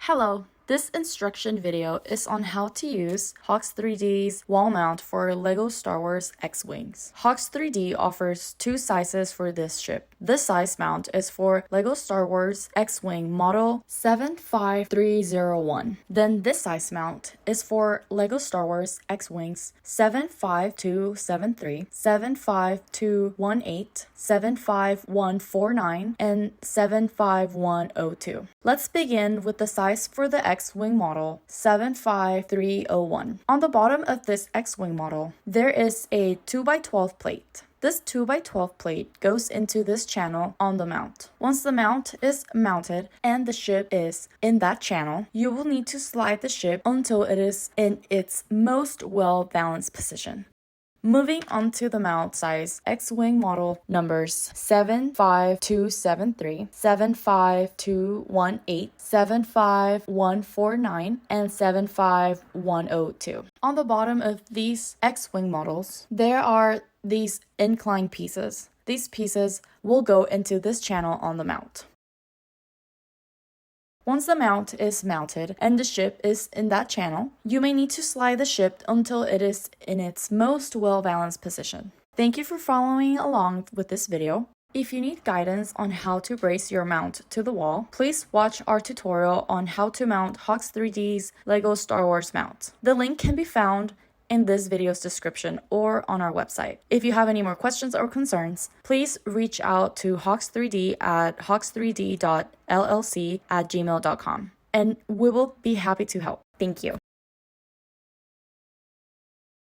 Hello, this instruction video is on how to use Hox3D's wall mount for LEGO Star Wars X-Wings. Hox3D offers two sizes for this ship. This size mount is for LEGO Star Wars X-Wing model 75301. Then this size mount is for LEGO Star Wars X-Wings 75273, 75218, 75149, and 75102. Let's begin with the size for the X-Wing model 75301. On the bottom of this X-Wing model, there is a 2x12 plate. This 2x12 plate goes into this channel on the mount. Once the mount is mounted and the ship is in that channel, you will need to slide the ship until it is in its most well-balanced position. Moving on to the mount size, X-Wing model numbers 75273, 75218, 75149, and 75102. On the bottom of these X-Wing models, there are these inclined pieces. These pieces will go into this channel on the mount. Once the mount is mounted and the ship is in that channel, you may need to slide the ship until it is in its most well-balanced position. Thank you for following along with this video. If you need guidance on how to brace your mount to the wall, please watch our tutorial on how to mount Hox3D's LEGO Star Wars mount. The link can be found in this video's description or on our website. If you have any more questions or concerns, please reach out to Hox3D at hox3d.llc@gmail.com, and we will be happy to help. Thank you.